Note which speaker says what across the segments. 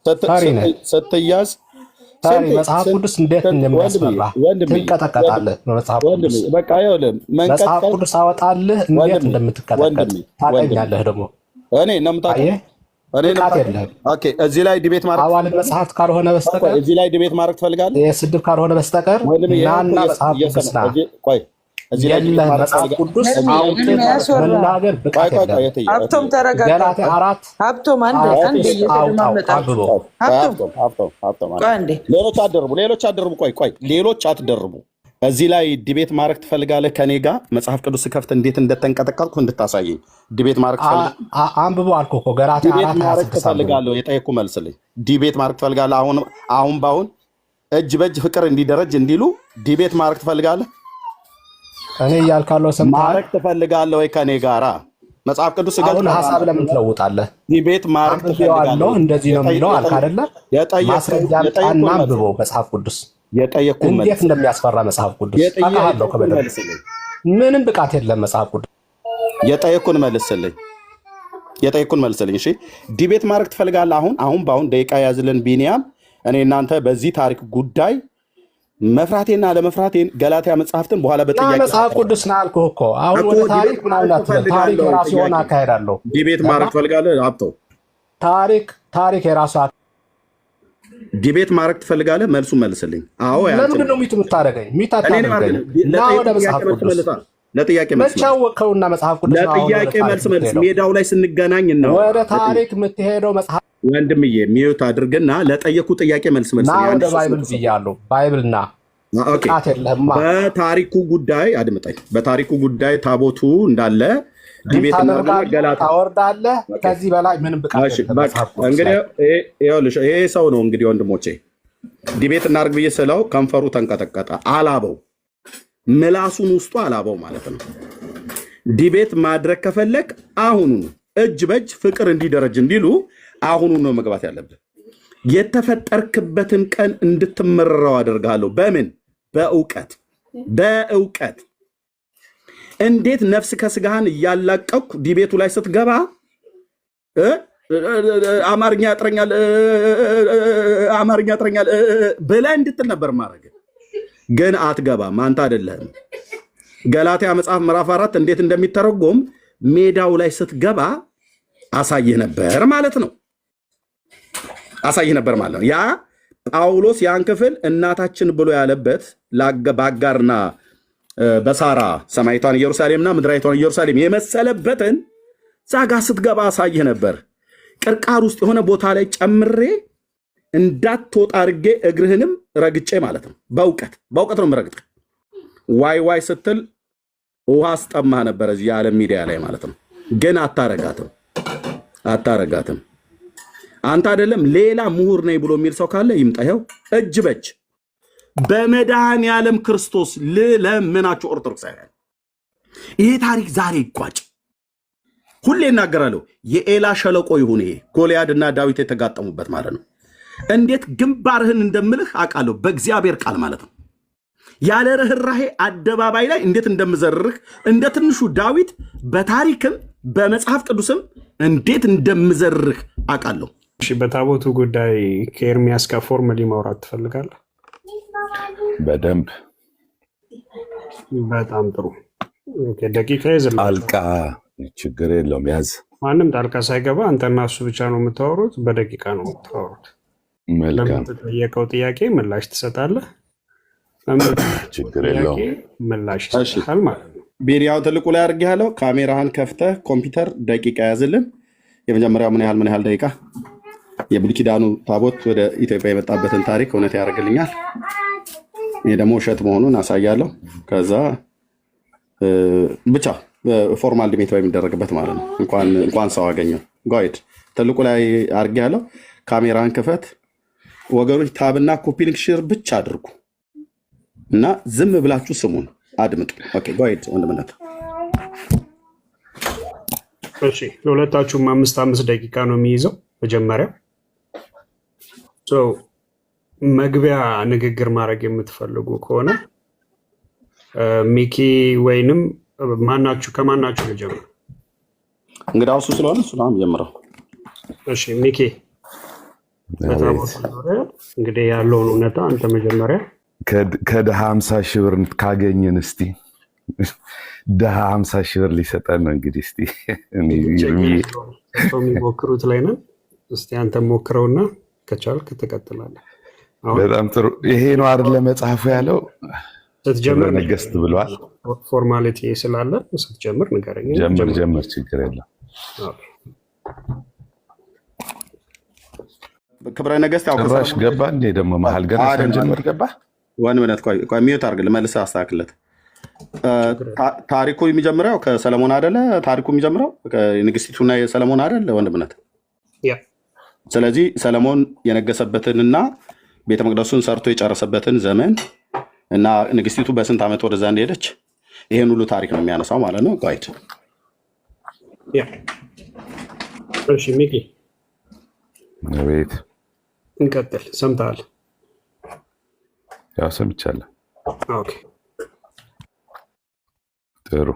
Speaker 1: ስትያዝ
Speaker 2: ታሪ መጽሐፍ ቅዱስ እንዴት እንደሚያስፈራ ትንቀጠቀጣለህ። በመጽሐፍ ቅዱስ
Speaker 1: በቃ ይኸውልህ
Speaker 2: መጽሐፍ ቅዱስ አወጣልህ እንዴት እንደምትቀጠቀጥ ታውቀኛለህ። ደግሞ
Speaker 1: እኔ ነው የምታውቀው። ኦኬ እዚህ ላይ ዲቤት ማድረግ
Speaker 2: አዋል መጽሐፍ ካልሆነ በስተቀር
Speaker 1: እዚህ ላይ ዲቤት ማድረግ ትፈልጋለህ?
Speaker 2: የስድብ ካልሆነ በስተቀር ናና መጽሐፍ ቅዱስ ና
Speaker 1: ቆይ እዚህ ላይ
Speaker 2: የለህ መጽሐፍ ቅዱስ መናገር ብቃት የለም።
Speaker 3: ሀብቶም ተረጋጋ።
Speaker 2: ገላትያ 4
Speaker 3: ሀብቶም አንዴ እየተደማመጣችሁ
Speaker 1: ሌሎች አትደርቡ። ቆይ ሌሎች አትደርቡ። እዚህ ላይ ዲቤት ማድረግ ትፈልጋለህ ከኔ ጋር? መጽሐፍ ቅዱስ ከፍት እንዴት እንደተንቀጠቀጥኩ እንድታሳየኝ ዲቤት ማድረግ ትፈልጋለህ?
Speaker 2: አንብቦ አልኩህ እኮ ገላትያ 4
Speaker 1: ትፈልጋለህ? የጠየኩ መልስልኝ። ዲቤት ማድረግ ትፈልጋለህ? አሁን ባሁን እጅ በእጅ ፍቅር እንዲደረጅ እንዲሉ ዲቤት ማድረግ ትፈልጋለህ?
Speaker 2: እኔ እያልካለሁ
Speaker 1: ማድረግ ትፈልጋለህ ወይ ከኔ ጋራ? መጽሐፍ ቅዱስ
Speaker 2: አሁን ሐሳብ ለምን ትለውጣለህ?
Speaker 1: ዲቤት ማድረግ ትፈልጋለህ?
Speaker 2: እንደዚህ ነው የሚለው አልክ አይደለ? ማስረጃ ጣና አንብቦ መጽሐፍ ቅዱስ እንዴት እንደሚያስፈራ መጽሐፍ ቅዱስ አውቃለሁ። ከበደል ምንም ብቃት የለም መጽሐፍ ቅዱስ።
Speaker 1: የጠየኩን መልስልኝ። እሺ ዲቤት ማድረግ ትፈልጋለህ? አሁን በአሁን ደቂቃ ያዝልን ቢኒያም። እኔ እናንተ በዚህ ታሪክ ጉዳይ መፍራቴና ለመፍራቴን ገላትያ መጽሐፍትን በኋላ በጥያቄ
Speaker 2: መጽሐፍ ቅዱስ ነው አልኩህ እኮ። አሁን ወደ ታሪክ ምናምን አትበል። ታሪክ የራሱ የሆነ አካሄድ አለው።
Speaker 1: ዲቤት ማድረግ ትፈልጋለህ? ሀብቶ
Speaker 2: ታሪክ የራሱ
Speaker 1: ዲቤት ማድረግ ትፈልጋለህ? መልሱን መልስልኝ። አዎ
Speaker 2: ለምንድን ነው ሚቱ የምታደርገኝ? ሚቱ አታደርገኝ። ወደ መጽሐፍ ቅዱስ
Speaker 1: ለጥያቄ መልስ
Speaker 2: መቻወቀውና መጽሐፍ ቅዱስ ነው።
Speaker 1: ለጥያቄ መልስ ሜዳው ላይ ስንገናኝ ነው
Speaker 2: ወደ ታሪክ የምትሄደው። መጽሐፍ
Speaker 1: ወንድምዬ ሚዩት አድርግና ለጠየቁ ጥያቄ መልስ
Speaker 2: ና ወደ ባይብል ብያለሁ። ባይብልና ቃት የለህማ።
Speaker 1: በታሪኩ ጉዳይ አድምጠኝ። በታሪኩ ጉዳይ ታቦቱ እንዳለ ዲቤት
Speaker 2: ታወርዳለህ። ከዚህ በላይ ምንም ብቃት
Speaker 1: እንግዲህ ይሄ ሰው ነው እንግዲህ ወንድሞቼ ዲቤት እናድርግ ብዬ ስለው ከንፈሩ ተንቀጠቀጠ። አላበው ምላሱን ውስጡ አላበው ማለት ነው። ዲቤት ማድረግ ከፈለግ አሁኑ እጅ በእጅ ፍቅር እንዲደረጅ እንዲሉ አሁኑ ነው መግባት ያለብህ። የተፈጠርክበትን ቀን እንድትመረረው አደርጋለሁ። በምን? በእውቀት እንዴት ነፍስ ከስጋህን እያላቀኩ ዲቤቱ ላይ ስትገባ አማርኛ ያጥረኛል ብለህ እንድትል ነበር ማድረግ። ግን አትገባም። አንተ አይደለህም። ገላትያ መጽሐፍ ምዕራፍ 4 እንዴት እንደሚተረጎም ሜዳው ላይ ስትገባ አሳይህ ነበር ማለት ነው። ያ ጳውሎስ ያን ክፍል እናታችን ብሎ ያለበት በአጋርና በሳራ ሰማይቷን ኢየሩሳሌምና ምድራዊቷን ኢየሩሳሌም የመሰለበትን ዛጋ ስትገባ አሳይህ ነበር። ቅርቃር ውስጥ የሆነ ቦታ ላይ ጨምሬ እንዳትወጣ አድርጌ እግርህንም ረግጬ ማለት ነው። በእውቀት ነው የምረግጥ። ዋይ ስትል ውሃ አስጠማህ ነበር እዚህ የዓለም ሚዲያ ላይ ማለት ነው። ግን አታረጋትም። አንተ አይደለም ሌላ ምሁር ነኝ ብሎ የሚል ሰው ካለ ይምጣ። ይኸው እጅ በእጅ በመድኃኔዓለም ክርስቶስ ልለምናችሁ ኦርቶዶክሳውያን፣ ይሄ ታሪክ ዛሬ ይቋጭ። ሁሌ እናገራለሁ። የኤላ ሸለቆ ይሁን ይሄ ጎልያድና ዳዊት የተጋጠሙበት ማለት ነው። እንዴት ግንባርህን እንደምልህ አውቃለሁ። በእግዚአብሔር ቃል ማለት ነው። ያለ ርህራሄ አደባባይ ላይ እንዴት እንደምዘርርህ እንደ ትንሹ ዳዊት በታሪክም በመጽሐፍ ቅዱስም እንዴት እንደምዘርርህ አውቃለሁ።
Speaker 4: በታቦቱ ጉዳይ ከኤርሚያስ ጋር ፎርማሊ ማውራት ትፈልጋለህ?
Speaker 5: በደንብ።
Speaker 4: በጣም ጥሩ። ደቂቃ ይዘል
Speaker 5: ጣልቃ ችግር የለውም ያዝ።
Speaker 4: ማንም ጣልቃ ሳይገባ አንተና እሱ ብቻ ነው የምታወሩት። በደቂቃ ነው የምታወሩት። ለምትጠየቀው ጥያቄ ምላሽ ትሰጣለህ።
Speaker 5: ችግር የለውም
Speaker 4: ምላሽ ይሰጣል ማለት ነው።
Speaker 1: ቢሪያው ትልቁ ላይ አድርጌ ያለው ካሜራህን ከፍተህ ኮምፒውተር ደቂቃ ያዝልን። የመጀመሪያው ምን ያህል ደቂቃ የብሉይ ኪዳኑ ታቦት ወደ ኢትዮጵያ የመጣበትን ታሪክ እውነት ያደርግልኛል። ይሄ ደግሞ ውሸት መሆኑን አሳያለሁ። ከዛ ብቻ ፎርማል ዲቤት የሚደረግበት ማለት ነው። እንኳን ሰው አገኘው። ጋይድ ትልቁ ላይ አድርጌ ያለው ካሜራን ክፈት። ወገኖች ታብና ኮፒ ሊንክ ሼር ብቻ አድርጉ እና ዝም ብላችሁ ስሙን አድምጡ። ኦኬ ጋይድ ወንድምነት።
Speaker 4: እሺ ለሁለታችሁም 5 ደቂቃ ነው የሚይዘው። መጀመሪያ መግቢያ ንግግር ማድረግ የምትፈልጉ ከሆነ ሚኪ ወይንም ከማናችሁ ልጀምር?
Speaker 1: እንግዲህ እሱ ስለሆነ እሱ ነው ጀምረው።
Speaker 4: እሺ ሚኪ። በታቦቱ ዙሪያ እንግዲህ ያለውን እውነታ አንተ መጀመሪያ
Speaker 5: ከድሃ 50 ሺህ ብር ካገኘን እስቲ ድሃ 50 ሺህ ብር ሊሰጠን ነው እንግዲህ እስቲ
Speaker 4: የሚሞክሩት ላይ ነን። እስቲ አንተ ሞክረውና ከቻልክ ትቀጥላለህ።
Speaker 5: በጣም ጥሩ። ይሄ ነው አይደለ መጽሐፉ ያለው
Speaker 4: ስትጀምር
Speaker 5: ነገስት ብሏል።
Speaker 4: ፎርማሊቲ ስላለ ስትጀምር ንገረኝ።
Speaker 5: ጀምር፣ ችግር የለም።
Speaker 1: ክብረ ነገስት ያው
Speaker 5: ጭራሽ ገባ እንዴ ደግሞ መሀል ገና ሳንጀምር ገባ።
Speaker 1: ዋን ምነት ቆይ ሚዩት አድርግ፣ ልመልስህ፣ አስተካክለት። ታሪኩ የሚጀምረው ከሰለሞን አይደለ? ታሪኩ የሚጀምረው ንግስቲቱና የሰለሞን አይደለ ወንድምነት? ስለዚህ ሰለሞን የነገሰበትንና ቤተ መቅደሱን ሰርቶ የጨረሰበትን ዘመን እና ንግስቲቱ በስንት ዓመት ወደዛ እንደሄደች ይሄን ሁሉ ታሪክ ነው የሚያነሳው ማለት ነው። ጋይድ
Speaker 4: እሺ፣ ሚኪ
Speaker 5: ቤት
Speaker 4: እንቀጥል። ሰምተሃል?
Speaker 5: ያው ሰምቻለሁ።
Speaker 4: ኦኬ፣
Speaker 5: ጥሩ።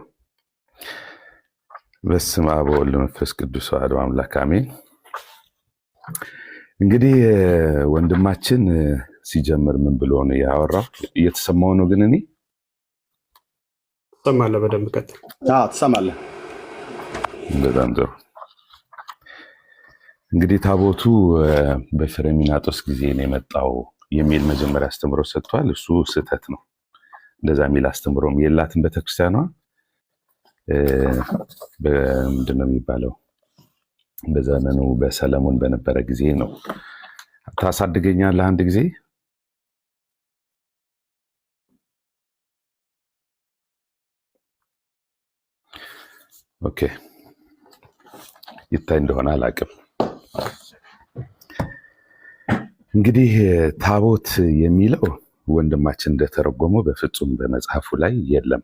Speaker 5: በስመ አብ ወወልድ ወመንፈስ ቅዱስ አሐዱ አምላክ አሜን። እንግዲህ ወንድማችን ሲጀምር ምን ብሎ ነው ያወራው? እየተሰማው ነው ግን እኔ
Speaker 4: ትሰማለህ? በደንብ ቀጥል።
Speaker 1: ትሰማለህ?
Speaker 5: በጣም ጥሩ። እንግዲህ ታቦቱ በፍሬሚናጦስ ጊዜ ነው የመጣው የሚል መጀመሪያ አስተምሮ ሰጥቷል። እሱ ስህተት ነው። እንደዛ የሚል አስተምሮም የላትም ቤተክርስቲያኗ። ምንድን ነው የሚባለው? በዘመኑ በሰለሞን በነበረ ጊዜ ነው። ታሳድገኛለህ አንድ ጊዜ? ኦኬ፣ ይታይ እንደሆነ አላውቅም። እንግዲህ ታቦት የሚለው ወንድማችን እንደተረጎመው በፍጹም በመጽሐፉ ላይ የለም።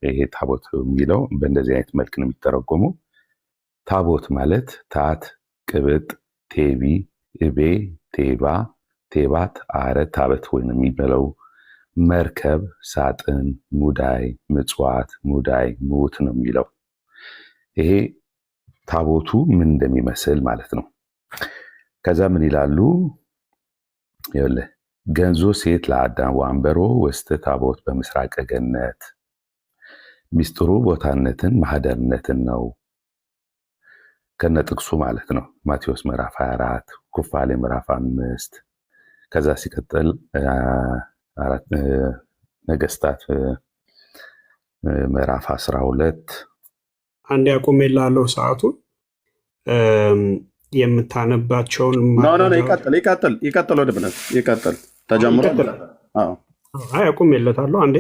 Speaker 5: ይሄ ታቦት የሚለው በእንደዚህ አይነት መልክ ነው የሚተረጎመው። ታቦት ማለት ታት፣ ቅብጥ፣ ቴቢ፣ እቤ፣ ቴባ፣ ቴባት፣ አረት፣ ታበት ወይም የሚበለው መርከብ፣ ሳጥን፣ ሙዳይ፣ ምጽዋት፣ ሙዳይ፣ ሙት ነው የሚለው። ይሄ ታቦቱ ምን እንደሚመስል ማለት ነው። ከዛ ምን ይላሉ? ገንዞ ሴት ለአዳም ወንበሮ ውስተ ታቦት በምስራቀ ገነት። ሚስጥሩ ቦታነትን ማህደርነትን ነው ከነጥቅሱ ማለት ነው። ማቴዎስ ምዕራፍ 24 ኩፋሌ ምዕራፍ 5 ከዛ ሲቀጥል ነገስታት ምዕራፍ 12
Speaker 4: አንድ ያቆሜልሃለሁ ሰዓቱን የምታነባቸውን
Speaker 1: ይቀጥል ወደ ብነት ይቀጥል ተጀምሮ
Speaker 4: ያቆሜለታለሁ። አንዴ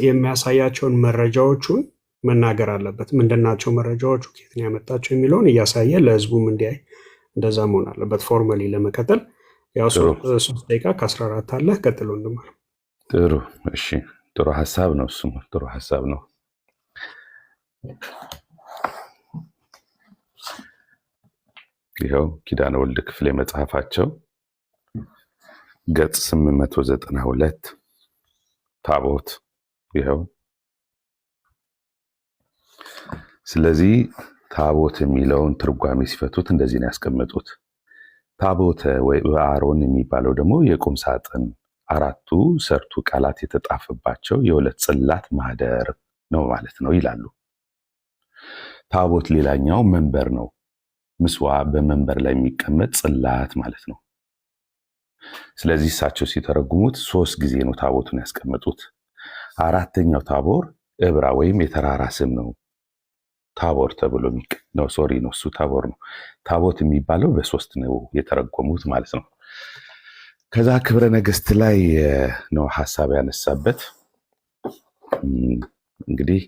Speaker 4: የሚያሳያቸውን መረጃዎቹን መናገር አለበት። ምንድናቸው መረጃዎቹ፣ ከየት ነው ያመጣቸው የሚለውን እያሳየ ለህዝቡም እንዲያይ እንደዛ መሆን አለበት። ፎርማሊ ለመቀጠል ያው 3 ደቂቃ ከ14 አለ። ቀጥሎ እንድማር።
Speaker 5: ጥሩ፣ እሺ፣ ጥሩ ሀሳብ ነው። እሱም ጥሩ ሀሳብ ነው። ይኸው ኪዳነ ወልድ ክፍሌ መጽሐፋቸው ገጽ 892 ታቦት ይኸው። ስለዚህ ታቦት የሚለውን ትርጓሜ ሲፈቱት እንደዚህ ነው ያስቀመጡት። ታቦተ ወይ አሮን የሚባለው ደግሞ የቁም ሳጥን አራቱ ሰርቱ ቃላት የተጣፈባቸው የሁለት ጽላት ማህደር ነው ማለት ነው ይላሉ። ታቦት ሌላኛው መንበር ነው። ምስዋ በመንበር ላይ የሚቀመጥ ጽላት ማለት ነው። ስለዚህ እሳቸው ሲተረጉሙት 3 ጊዜ ነው ታቦቱን ያስቀመጡት። አራተኛው ታቦር እብራ ወይም የተራራ ስም ነው። ታቦር ተብሎ ነው። ሶሪ ነው፣ እሱ ታቦር ነው። ታቦት የሚባለው በ3 ነው የተረጎሙት ማለት ነው። ከዛ ክብረ ነገስት ላይ ነው ሀሳብ ያነሳበት። እንግዲህ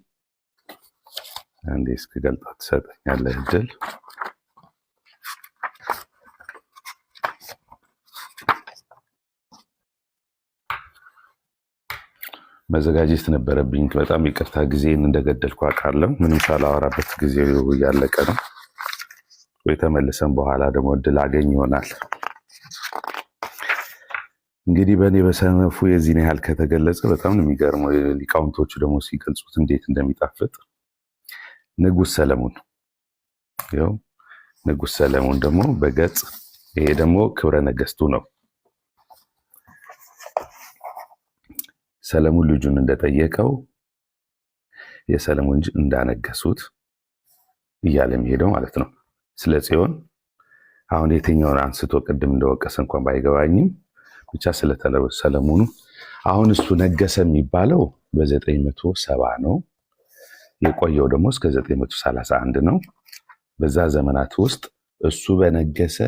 Speaker 5: አንዴ እስክገልጣ ትሰጠኛለህ እድል። መዘጋጀት ነበረብኝ። በጣም ይቅርታ፣ ጊዜን እንደገደልኩ አውቃለሁ። ምንም ሳላወራበት ጊዜው እያለቀ ነው። ወይ ተመልሰን በኋላ ደግሞ እድል አገኝ ይሆናል። እንግዲህ በእኔ በሰነፉ የዚህን ያህል ከተገለጸ በጣም ነው የሚገርመው። ሊቃውንቶቹ ደግሞ ሲገልጹት እንዴት እንደሚጣፍጥ። ንጉሥ ሰለሞን ይኸው። ንጉሥ ሰለሞን ደግሞ በገጽ ይሄ ደግሞ ክብረ ነገስቱ ነው። ሰለሞን ልጁን እንደጠየቀው የሰለሞን ልጅ እንዳነገሱት እያለ የሚሄደው ማለት ነው። ስለ ጽዮን አሁን የትኛውን አንስቶ ቅድም እንደወቀሰ እንኳን ባይገባኝም ብቻ ስለ ሰለሞኑ አሁን እሱ ነገሰ የሚባለው በ970 ነው። የቆየው ደግሞ እስከ 931 ነው። በዛ ዘመናት ውስጥ እሱ በነገሰ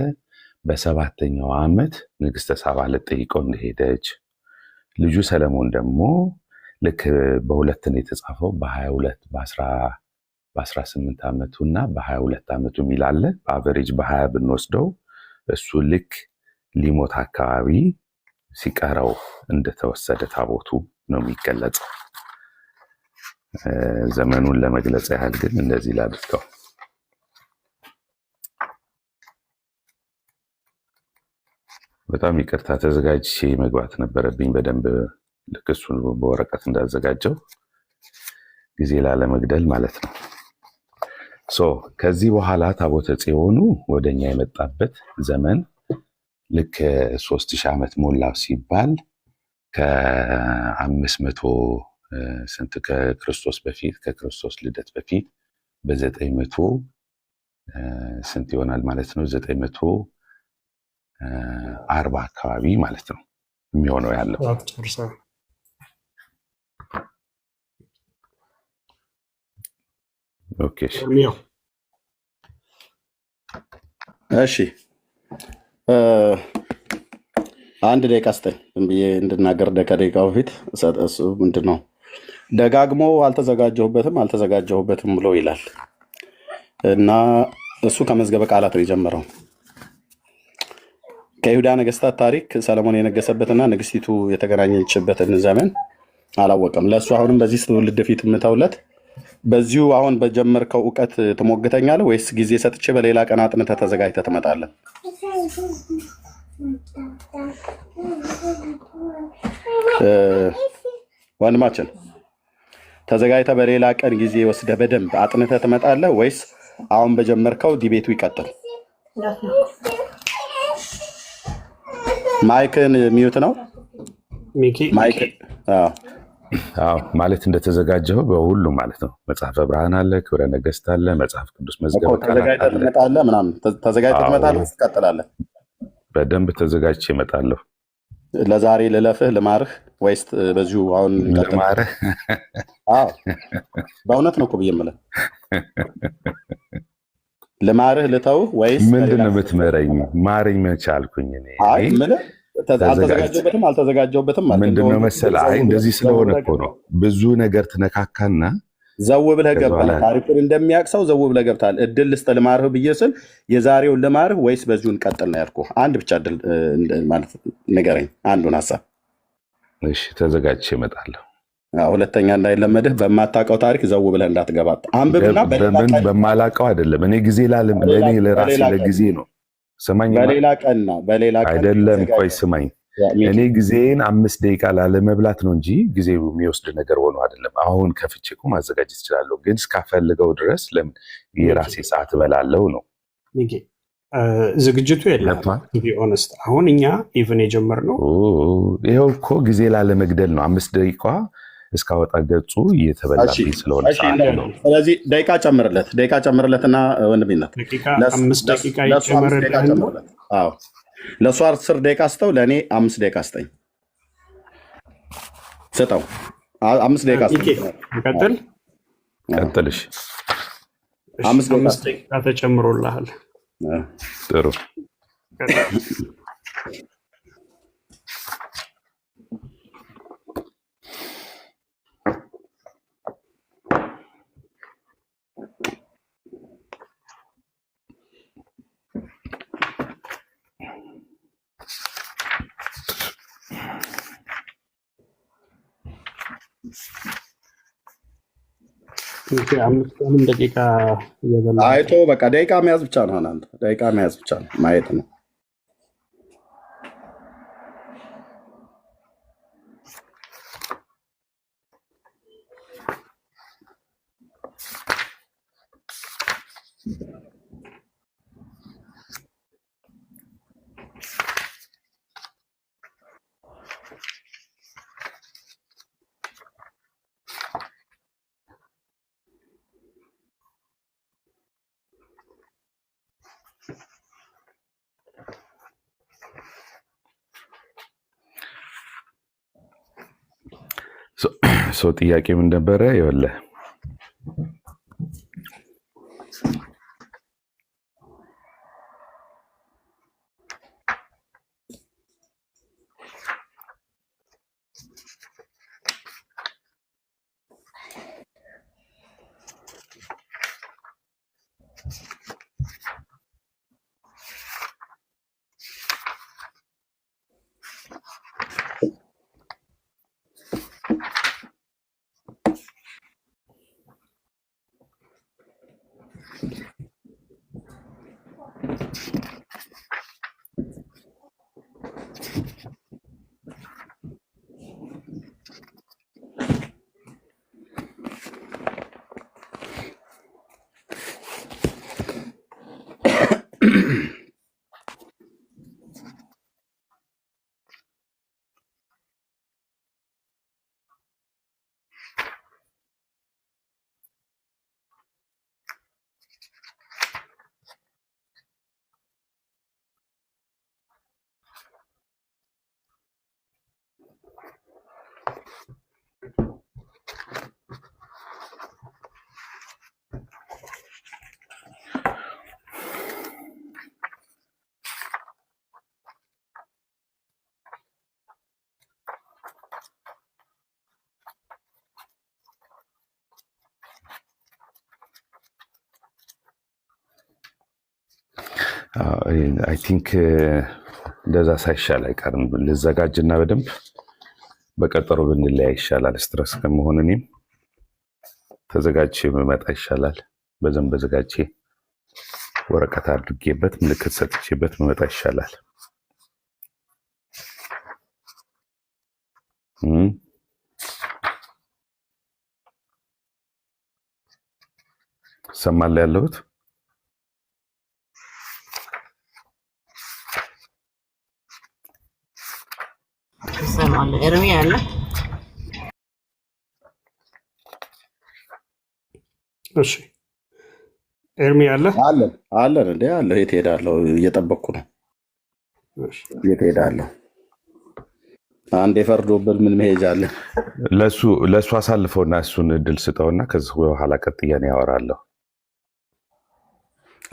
Speaker 5: በ7ኛው ዓመት ንግስተ ሳባ ልጠይቀው እንደሄደች፣ ልጁ ሰለሞን ደግሞ ልክ በሁለት ነው የተጻፈው፣ በ22 በ18 ዓመቱ እና በ22 ዓመቱ የሚላለ በአቨሬጅ በ20 ብንወስደው እሱ ልክ ሊሞት አካባቢ ሲቀረው እንደተወሰደ ታቦቱ ነው የሚገለጸው። ዘመኑን ለመግለጽ ያህል ግን እንደዚህ ላድርገው። በጣም ይቅርታ፣ ተዘጋጅቼ መግባት ነበረብኝ በደንብ ልክ እሱን በወረቀት እንዳዘጋጀው ጊዜ ላለመግደል ማለት ነው። ከዚህ በኋላ ታቦተ ጽዮኑ ወደኛ የመጣበት ዘመን ልክ 3000 ዓመት ሞላው ሲባል ከ500 ስንት ከክርስቶስ በፊት ከክርስቶስ ልደት በፊት በ900 ስንት ይሆናል ማለት ነው? 940 አካባቢ ማለት ነው የሚሆነው ያለው። ኦኬ
Speaker 1: እሺ፣ አንድ ደቂቃ ስጠኝ ብዬ እንድናገር ከደቂቃው በፊት እሱ ምንድን ነው ደጋግሞ አልተዘጋጀሁበትም ብሎ ይላል እና እሱ ከመዝገበ ቃላት ነው የጀመረው። ከይሁዳ ነገስታት ታሪክ ሰለሞን የነገሰበትና ንግስቲቱ የተገናኘችበትን ዘመን አላወቀም። ለእሱ አሁንም በዚህ ትውልድ ፊት የምተውለት በዚሁ አሁን በጀመርከው እውቀት ትሞግተኛለህ ወይስ ጊዜ ሰጥቼ በሌላ ቀን አጥንተህ ተዘጋጅተህ ትመጣለህ? ወንድማችን ተዘጋጅተህ በሌላ ቀን ጊዜ ወስደህ በደንብ አጥንተህ ትመጣለህ ወይስ አሁን በጀመርከው ዲቤቱ ይቀጥል? ማይክን ሚዩት ነው ማይክ።
Speaker 5: ማለት እንደተዘጋጀው በሁሉ ማለት ነው። መጽሐፈ ብርሃን አለ፣ ክብረ ነገስት አለ፣ መጽሐፍ ቅዱስ መዝገበ ቃላት አለ።
Speaker 1: ተዘጋጅተህ ትመጣለህ ትቀጥላለህ?
Speaker 5: በደንብ ተዘጋጅቼ እመጣለሁ።
Speaker 1: ለዛሬ ልለፍህ ልማርህ ወይስ በዚሁ አሁን
Speaker 5: ልማርህ?
Speaker 1: በእውነት ነው እኮ ብዬ የምልህ ልማርህ ልተውህ ወይስ
Speaker 5: ምንድን ነው የምትመረኝ? ማረኝ መቼ አልኩኝ እኔ?
Speaker 1: አልተዘጋጀሁበትም አልተዘጋጀሁበትም
Speaker 5: ምንድነው መሰለህ? አይ እንደዚህ ስለሆነ እኮ ነው ብዙ ነገር ትነካካና
Speaker 1: ዘው ብለህ ገብታል። ታሪኩን እንደሚያቅሰው ዘው ብለህ ገብታል። እድል ልስጥህ ልማርህ ብዬ ስል የዛሬውን ልማርህ ወይስ በዚሁ እንቀጥል ነው ያልኩህ። አንድ ብቻ እድል ማለት ንገረኝ፣ አንዱን ሀሳብ።
Speaker 5: እሺ ተዘጋጅቼ እመጣለሁ።
Speaker 1: ሁለተኛ እንዳይለመድህ በማታውቀው ታሪክ ዘው ብለህ እንዳትገባ። አንብብና
Speaker 5: በማላውቀው አይደለም እኔ ጊዜ ለእኔ ለራሴ ለጊዜ ነው። ስማኝ፣
Speaker 1: በሌላ ቀን
Speaker 5: አይደለም። ቆይ ስማኝ፣ እኔ ጊዜን 5 ደቂቃ ላለመብላት ነው እንጂ ጊዜ የሚወስድ ነገር ሆኖ አይደለም። አሁን ከፍቼ እኮ ማዘጋጀት እችላለሁ፣ ግን እስካፈልገው ድረስ ለምን የራሴ ሰዓት እበላለሁ ነው።
Speaker 4: ዝግጅቱ የለም። ኦነስት አሁን እኛ ኢቭን የጀመርነው
Speaker 5: ይኸው እኮ ጊዜ ላለመግደል ነው። 5 ደቂቃ እስካወጣ ገጹ እየተበላብኝ ስለሆነ ሰዓት ነው።
Speaker 1: ስለዚህ ደቂቃ ጨምርለትና ወንድሜነት
Speaker 4: 5 ደቂቃ ይጨምርልህ።
Speaker 1: ለእሱ 10 ደቂቃ ስጠው፣ ለእኔ 5 ደቂቃ ስጠኝ። ስጠው 5 ደቂቃ
Speaker 5: ቀጥልሽ።
Speaker 1: 5
Speaker 4: ደቂቃ ተጨምሮልሃል።
Speaker 5: ጥሩ
Speaker 4: ደቂቃ
Speaker 1: አይቶ በቃ ደቂቃ መያዝ ብቻ ነው። አንተ ደቂቃ መያዝ ብቻ ነው፣ ማየት ነው።
Speaker 5: ሰው ጥያቄ ምን ነበረ? ይኸውልህ አይ ቲንክ እንደዛ ሳይሻል አይቀርም። ልዘጋጅና በደንብ በቀጠሮ ብንለያይ ይሻላል። ስትረስ ከመሆን እኔም ተዘጋጅቼ መመጣ ይሻላል። በደንብ ተዘጋጅቼ ወረቀት አድርጌበት ምልክት ሰጥቼበት መመጣ ይሻላል። ሰማላ ያለሁት
Speaker 6: ሰማለ ኤርሚ ያለ
Speaker 4: እሺ ኤርሚ ያለ
Speaker 1: አለን እንዴ አለ። የት ሄዳለሁ? እየጠበቅኩ ነው። የት ሄዳለሁ? አንድ የፈርዶበት ምን መሄጃ አለ?
Speaker 5: ለሱ አሳልፈውና እሱን እድል ስጠውና ከዚህ በኋላ ቀጥያ ነው ያወራለሁ።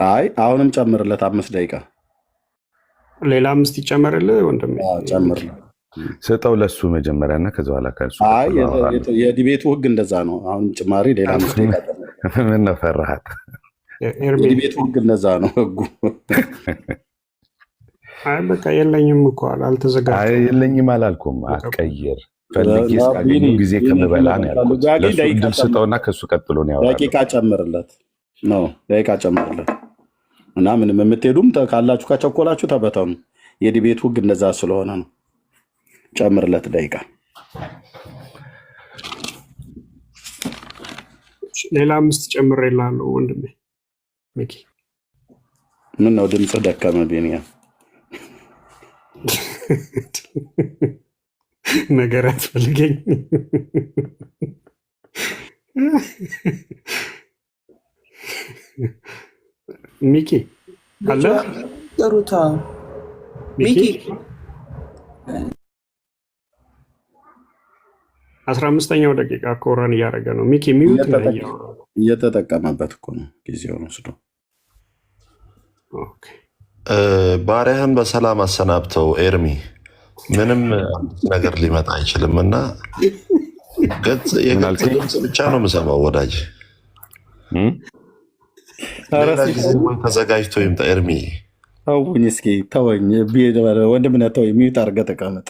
Speaker 1: አይ አሁንም ጨምርለት 5 ደቂቃ
Speaker 4: ሌላ 5 ይጨመርልህ ወንድሜ።
Speaker 1: ጨምርለት
Speaker 5: ስጠው ለሱ መጀመሪያና ከዚህ በኋላ ከሱ
Speaker 1: አይ የዲቤቱ ህግ እንደዛ ነው። አሁን ጭማሪ ሌላ 5 ደቂቃ
Speaker 5: ምን ነው ፈራሃት?
Speaker 1: የዲቤቱ ህግ እንደዛ ነው ህጉ።
Speaker 4: አይ በቃ የለኝም እኮ አልተዘጋጀም።
Speaker 5: አይ የለኝም አላልኩም። አትቀይር ፈልጌ እስካገኘ ጊዜ ከምበላ ነው ያልኩት። ለሱ እድል ስጠውና ከሱ ቀጥሎ ነው ያወራው።
Speaker 1: ደቂቃ ጨምርለት ነው ደቂቃ ጨምርለት እና ምንም የምትሄዱም ካላችሁ ከቸኮላችሁ ተበተኑ። የዲቤቱ ህግ እንደዛ ስለሆነ ነው። ጨምርለት ደቂቃ።
Speaker 4: ሌላ 5 ጨምሬልሃለሁ ወንድሜ ሚኪ።
Speaker 1: ምን ነው ድምጽ ደከመ ቢኒያ?
Speaker 4: ነገር አትፈልገኝ ሚኪ አለ
Speaker 3: ጥሩታ ሚኪ
Speaker 4: 15ኛው ደቂቃ ኮረን እያደረገ ነው። ሚኪ ሚውት ነው
Speaker 1: እየተጠቀመበት እኮ ነው ጊዜውን ወስዶ።
Speaker 4: ኦኬ
Speaker 7: ባሪያህን በሰላም አሰናብተው ኤርሚ። ምንም ነገር ሊመጣ አይችልም እና ገጽ ድምፅ ብቻ ነው የምሰማው ወዳጅ። ተዘጋጅቶ ይምጣ ኤርሚ።
Speaker 1: ተውኝ እስኪ ተወኝ ወንድምነት ተወኝ። ሚዩት አድርገህ ተቀመጥ።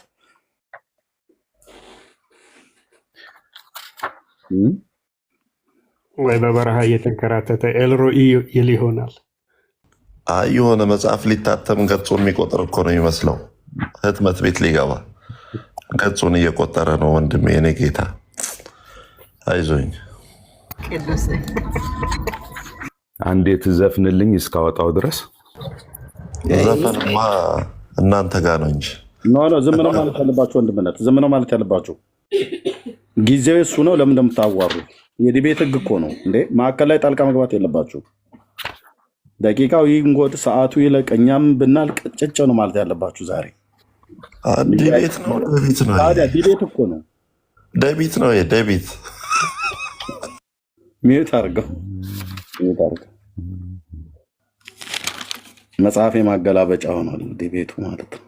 Speaker 4: ወይ በበረሃ እየተንከራተተ ኤልሮኢ ይል ይሆናል።
Speaker 7: አይ የሆነ መጽሐፍ ሊታተም ገጹን የሚቆጥር እኮ ነው የሚመስለው። ህትመት ቤት ሊገባ ገጹን እየቆጠረ ነው ወንድሜ። የኔ ጌታ አይዞኝ።
Speaker 5: አንዴ ትዘፍንልኝ እስካወጣው ድረስ።
Speaker 7: ዘፈንማ እናንተ ጋር ነው እንጂ
Speaker 1: ዝም ነው ማለት ያለባችሁ ወንድምነት፣ ዝም ነው ማለት ያለባችሁ። ጊዜው እሱ ነው። ለምን እንደምታዋሩ የዲቤት ህግ እኮ ነው እንዴ። ማዕከል ላይ ጣልቃ መግባት የለባችሁ። ደቂቃው ይንጎድ፣ ሰዓቱ ይለቅ፣ እኛም ብናልቅ ጭጭ ነው ማለት ያለባችሁ። ዛሬ
Speaker 7: ዲቤት ነው።
Speaker 1: ዲቤት እኮ ነው።
Speaker 7: ደቢት ነው ደቢት።
Speaker 1: ሚዩት አድርገው መጽሐፍ የማገላበጫ ሆኗል ዲቤቱ ማለት ነው።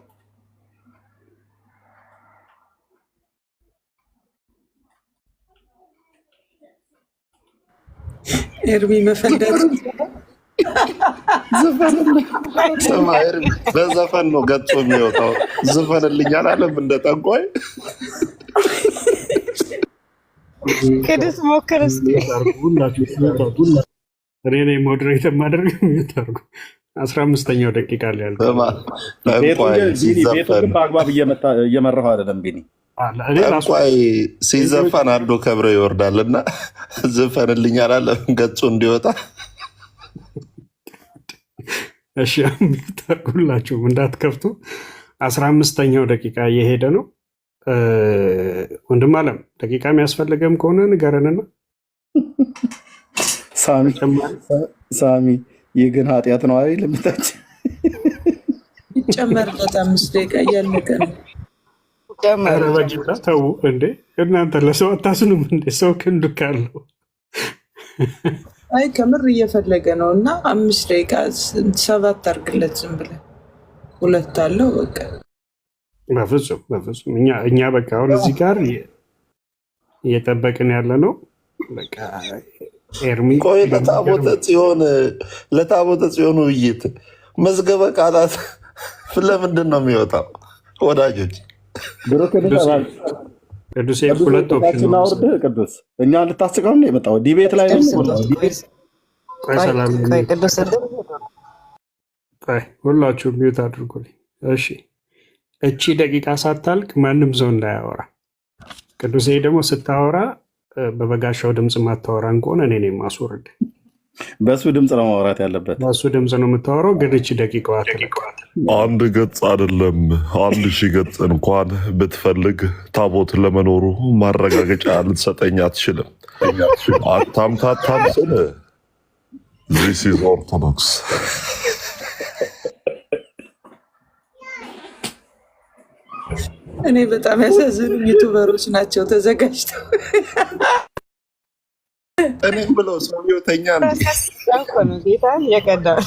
Speaker 3: ኤርሚ መፈንደት
Speaker 7: በዘፈን ነው ገጾ የሚወጣው። ዝፈንልኝ አላለም እንደ ጠንቋይ።
Speaker 6: ቅዱስ ሞክር እስኪ።
Speaker 4: እኔ ነኝ ሞዴሬት የማደርግ። ሚዩት አድርጉ። 15ኛው ደቂቃ ላይ ያልኩት
Speaker 1: ቤቱን በአግባብ እየመራሁ አይደለም ቢኒ።
Speaker 7: ጠንቋይ ሲዘፈን አንዱ ከብረ ይወርዳልና ዝፈንልኝ አላለም ገጹ እንዲወጣ።
Speaker 4: እሺ ሁላችሁም እንዳትከፍቱ። 15ኛው ደቂቃ እየሄደ ነው። ወንድም አለም ደቂቃ የሚያስፈልገም ከሆነ ንገረንና።
Speaker 1: ሳሚ ይህ ግን ኃጢአት ነው አይደል? ልምታች
Speaker 3: ይጨመርለት 5 ደቂቃ እያለቀ ነው።
Speaker 4: ኧረ በጌታ ተው እንዴ እናንተ ለሰው አታስኑም እንዴ? ሰው ክንዱ ካለው
Speaker 3: አይ ከምር እየፈለገ ነው እና 5 ደቂቃ 7 አድርግለት ዝም ብለህ 2 አለው በቃ።
Speaker 4: በፍጹም እኛ በቃ አሁን እዚህ ጋር እየጠበቅን ያለ ነው። በቃ ኤርሚ
Speaker 7: ቆይ ለታቦተ ጽዮን ውይይት መዝገበ ቃላት ለምንድን ነው የሚወጣው? ወዳጆች
Speaker 4: ቅዱስ ሁለት ኦፕሽን
Speaker 1: አውርደህ ቅዱስ እኛ ልታስቀው ነው የመጣው ዲቤት ላይ ነው።
Speaker 4: ሁላችሁ ሚዩት አድርጉልኝ እሺ። እቺ ደቂቃ ሳታልቅ ማንም ሰው እንዳያወራ። ቅዱሴ ደግሞ ስታወራ በበጋሻው ድምፅ ማታወራን ከሆነ እኔ ነኝ ማስወርድ።
Speaker 1: በሱ ድምፅ ነው ማውራት ያለበት።
Speaker 4: በሱ ድምፅ ነው የምታወራው። ግን እቺ ደቂቃዋ አትለቀዋል።
Speaker 7: አንድ ገጽ አይደለም 1000 ገጽ እንኳን ብትፈልግ ታቦት ለመኖሩ ማረጋገጫ ልትሰጠኝ አትችልም። አታምታታም ስል ዚስ ኢዝ ኦርቶዶክስ።
Speaker 3: እኔ በጣም ያሳዝኑኝ ዩቱበሮች ናቸው ተዘጋጅተው
Speaker 7: እኔም ብለው ሰውየው ተኛ
Speaker 6: ጌታ የቀዳው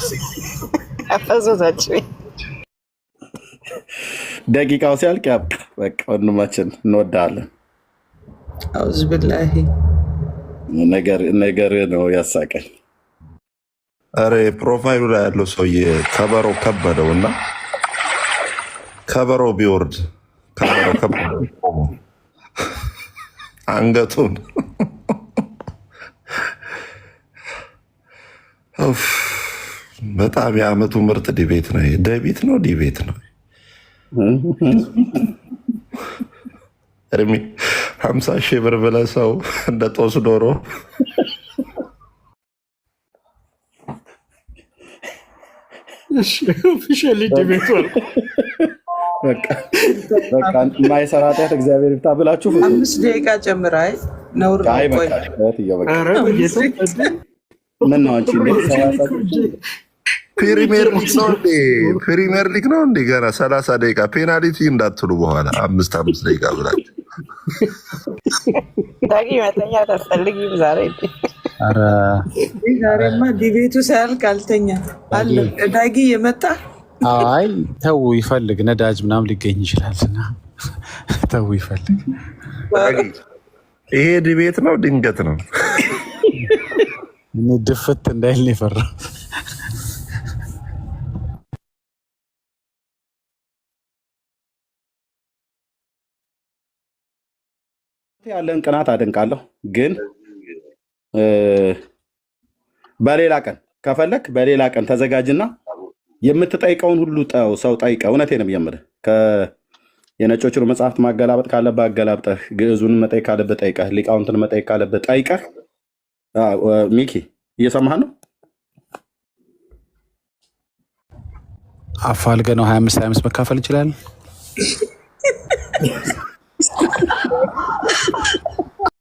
Speaker 6: አፈዘዛችሁ።
Speaker 1: ደቂቃው ሲያልቅ ያብቃ በቃ። ወንድማችን እንወዳለን።
Speaker 3: አውዝ ብላሂ
Speaker 1: ነገር ነው ያሳቀኝ።
Speaker 7: ኧረ ፕሮፋይሉ ላይ ያለው ሰውዬ ከበሮ ከበደው እና ከበሮ ቢወርድ አንገቱን በጣም የዓመቱ ምርጥ ዲቤት ነው። ደቢት ነው ዲቤት ነው። እድሜ 50,000 ብር ብለህ ሰው እንደ ጦስ ዶሮ
Speaker 4: ኦፊሻሊ ዲቤት
Speaker 1: የማይሰራ ኃጢአት እግዚአብሔር ይፍታ ብላችሁ
Speaker 3: 5 ደቂቃ ጨምር። አይ ነውር ነው።
Speaker 1: ምን ነው አንቺ
Speaker 7: ፕሪሚየር ሊግ ነው እንዴ? ገና 30 ደቂቃ ፔናልቲ እንዳትሉ በኋላ 5 ደቂቃ ብላችሁ
Speaker 6: ዳጊ መተኛ ታስፈልጊም ዛሬ።
Speaker 3: ዛሬማ ዲቤቱ ሳያልቅ አልተኛ አለ ዳጊ የመጣ
Speaker 8: አይ ተው ይፈልግ ነዳጅ ምናምን ሊገኝ ይችላልና ተው ይፈልግ።
Speaker 7: ይሄ ዲቤት ነው ድንገት ነው።
Speaker 8: እኔ ድፍት እንዳይል ነው የፈራው።
Speaker 1: ያለን ቅናት አደንቃለሁ፣ ግን በሌላ ቀን ከፈለክ በሌላ ቀን ተዘጋጅና የምትጠይቀውን ሁሉ ሰው ጠይቀ። እውነቴን ነው የምልህ። የነጮችን መጽሐፍት ማገላበጥ ካለብህ አገላብጠህ፣ ግዕዙን መጠየቅ ካለብህ ጠይቀህ፣ ሊቃውንትን መጠየቅ ካለብህ ጠይቀህ። ሚኪ እየሰማህ ነው?
Speaker 8: አፋልገ ነው 25 መካፈል እንችላለን።